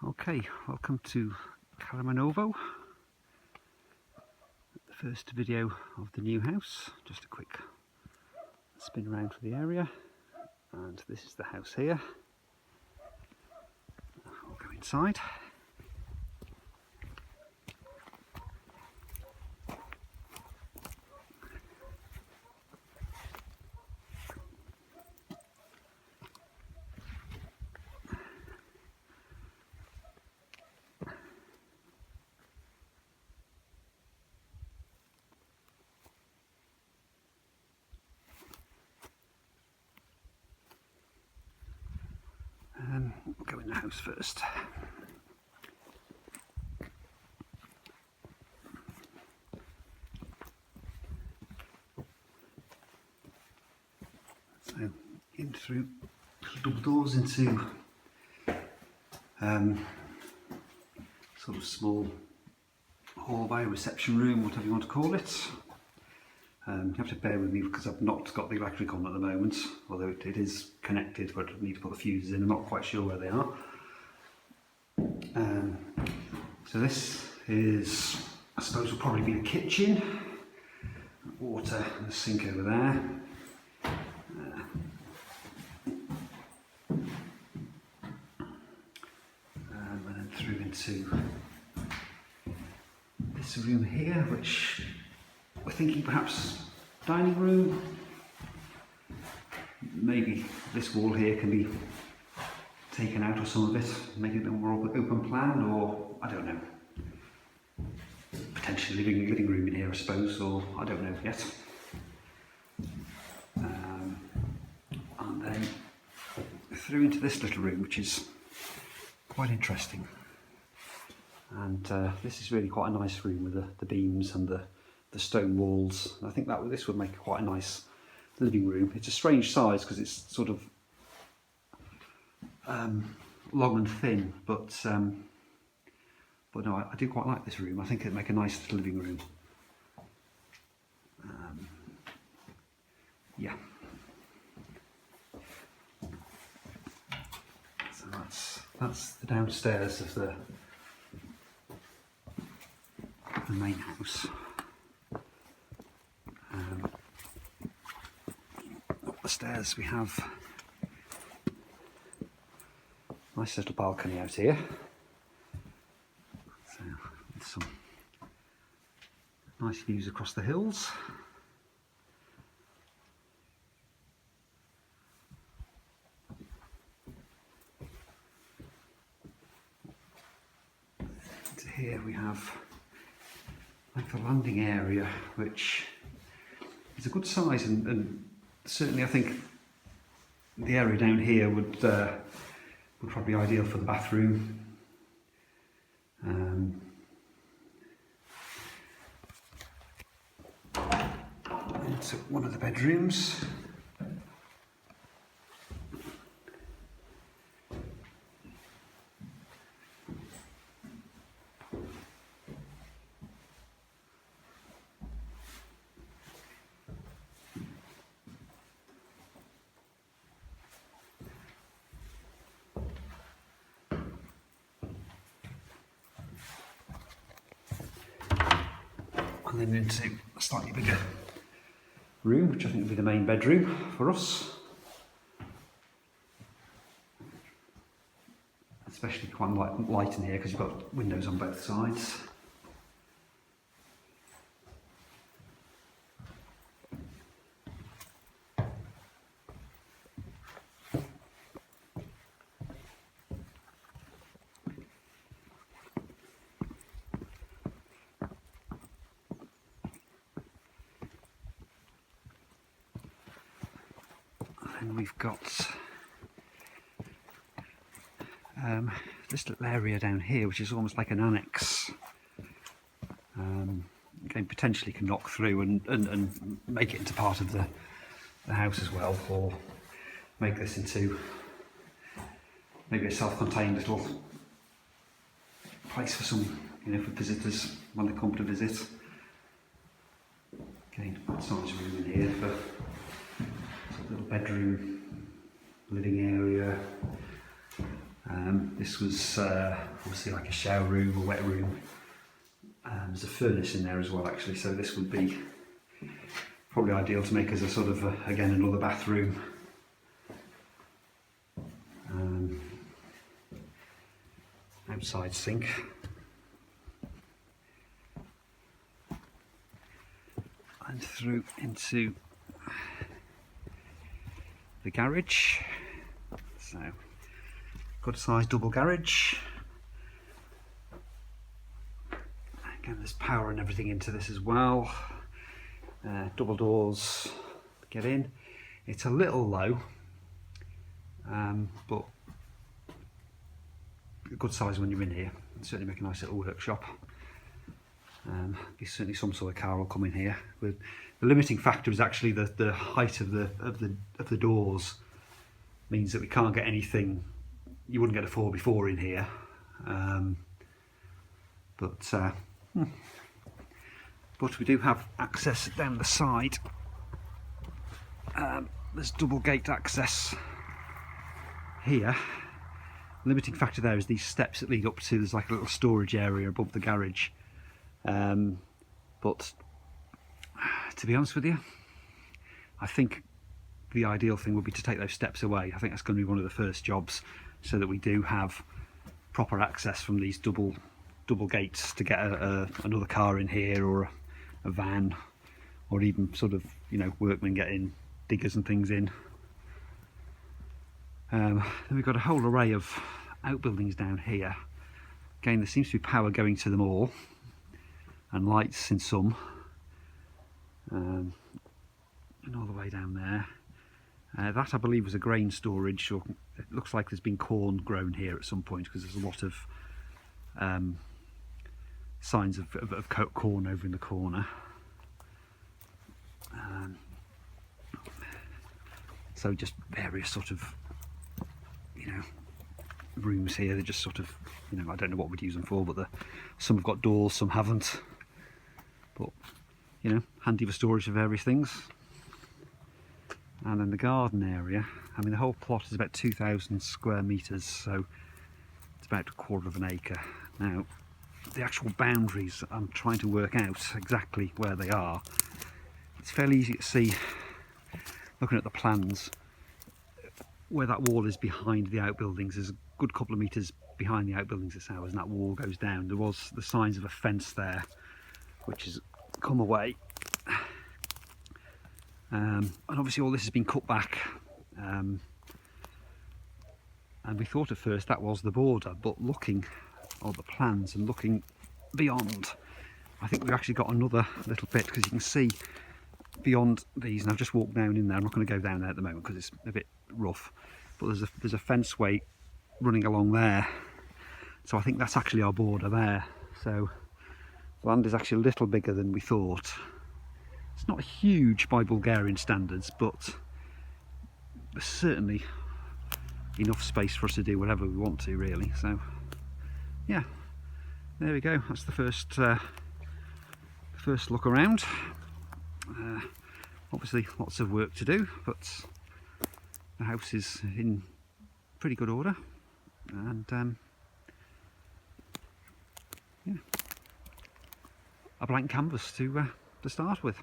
Okay, welcome to Calamanovo, the first video of the new house. Just a quick spin around for the area, and this is the house here. I'll go inside. We'll go in the house first. So in through double doors into sort of small hallway, reception room, whatever you want to call it. You have to bear with me because I've not got the electric on at the moment, although it is connected, but I need to put the fuses in. I'm not quite sure where they are. So this is, I suppose, will probably be the kitchen. Water and a sink over there. And then through into this room here, which we're thinking perhaps dining room. Maybe this wall here can be taken out, or some of it, make it a bit more open plan, or I don't know. Potentially living room in here, I suppose, or I don't know yet. And then through into this little room, which is quite interesting. And this is really quite a nice room with the beams and the stone walls. I think that this would make quite a nice living room. It's a strange size because it's sort of long and thin, but no, I do quite like this room. I think it'd make a nice living room. Yeah. So that's the downstairs of the main house. Up the stairs we have a nice little balcony out here. So with some nice views across the hills. And here we have like the landing area, which is a good size, and certainly I think the area down here would probably be ideal for the bathroom. Into one of the bedrooms. And then into a slightly bigger room, which I think will be the main bedroom for us. Especially quite light in here because you've got windows on both sides. And we've got this little area down here, which is almost like an annex. Again, potentially can knock through and make it into part of the house as well, or make this into maybe a self-contained little place for some, for visitors when they come to visit. Again, nice room in here for a little bedroom, living area, This was obviously like a shower room or wet room. There's a furnace in there as well actually, so this would be probably ideal to make as a sort of, again, another bathroom. Outside sink. And through into the garage. So, good sized double garage. Again, there's power and everything into this as well. Double doors to get in. It's a little low, but a good size when you're in here. It'll certainly make a nice little workshop. Certainly some sort of car will come in here. The limiting factor is actually the height of the doors. Means that we can't get anything. You wouldn't get a 4x4 in here, but we do have access down the side. There's double gate access here. Limiting factor there is these steps that lead up to, there's like a little storage area above the garage. But to be honest with you, I think the ideal thing would be to take those steps away. I think that's going to be one of the first jobs, so that we do have proper access from these double gates to get another car in here, or a van, or even sort of, you know, workmen getting diggers and things in. Then we've got a whole array of outbuildings down here. Again, there seems to be power going to them all, and lights in some, and all the way down there. That I believe was a grain storage, or it looks like there's been corn grown here at some point, because there's a lot of signs of corn over in the corner. So just various sort of, you know, rooms here. They're just sort of, you know, I don't know what we'd use them for, but some have got doors, some haven't. But, you know, handy for storage of various things. And then the garden area, I mean, the whole plot is about 2,000 square metres, so it's about 1/4 of an acre. Now, the actual boundaries, I'm trying to work out exactly where they are. It's fairly easy to see, looking at the plans, where that wall is behind the outbuildings. There's a good couple of metres behind the outbuildings itself, and that wall goes down. There was the signs of a fence there, which has come away. And obviously all this has been cut back, and we thought at first that was the border, but looking at the plans and looking beyond, I think we've actually got another little bit, because you can see beyond these, and I've just walked down in there. I'm not going to go down there at the moment because it's a bit rough, but there's a fenceway running along there, so I think that's actually our border there. So the land is actually a little bigger than we thought. It's not huge by Bulgarian standards, but there's certainly enough space for us to do whatever we want to, really. So yeah, there we go. That's the first look around. Obviously lots of work to do, but the house is in pretty good order, and yeah, a blank canvas to start with.